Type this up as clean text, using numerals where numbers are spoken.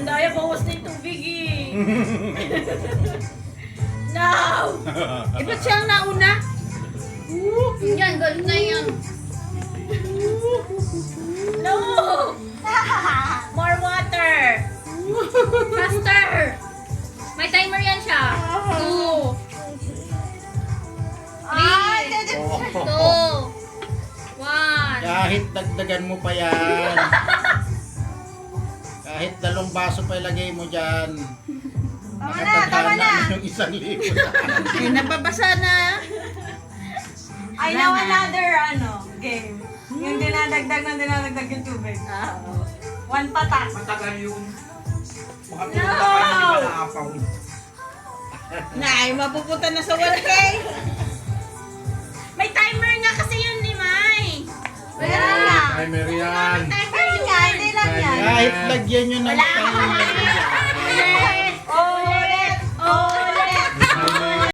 Daya bawas na yung tubig eh. No! Eh, ba't siya ang nauna? Yan, galit na yan. No! More water! Faster! May timer yan siya. 2, 3, 2, 1. Kahit dagdagan mo pa yan. Kahit 2 baso pa ilagay mo dyan. Tama na. Yung 1,000. Eh, nababasa na. I know another game. Yung dinadagdag yung tubig. One patak. Matagal yun. Baka No! pinapakain ni Nay, mapupunta na sa 1K. May timer nga kasi yun ni Mai. Wala nga. Ay, Marian. Timer Ayun yun. nga, hindi lang yan. Kahit lagyan nyo ng Wala akong timer. timer.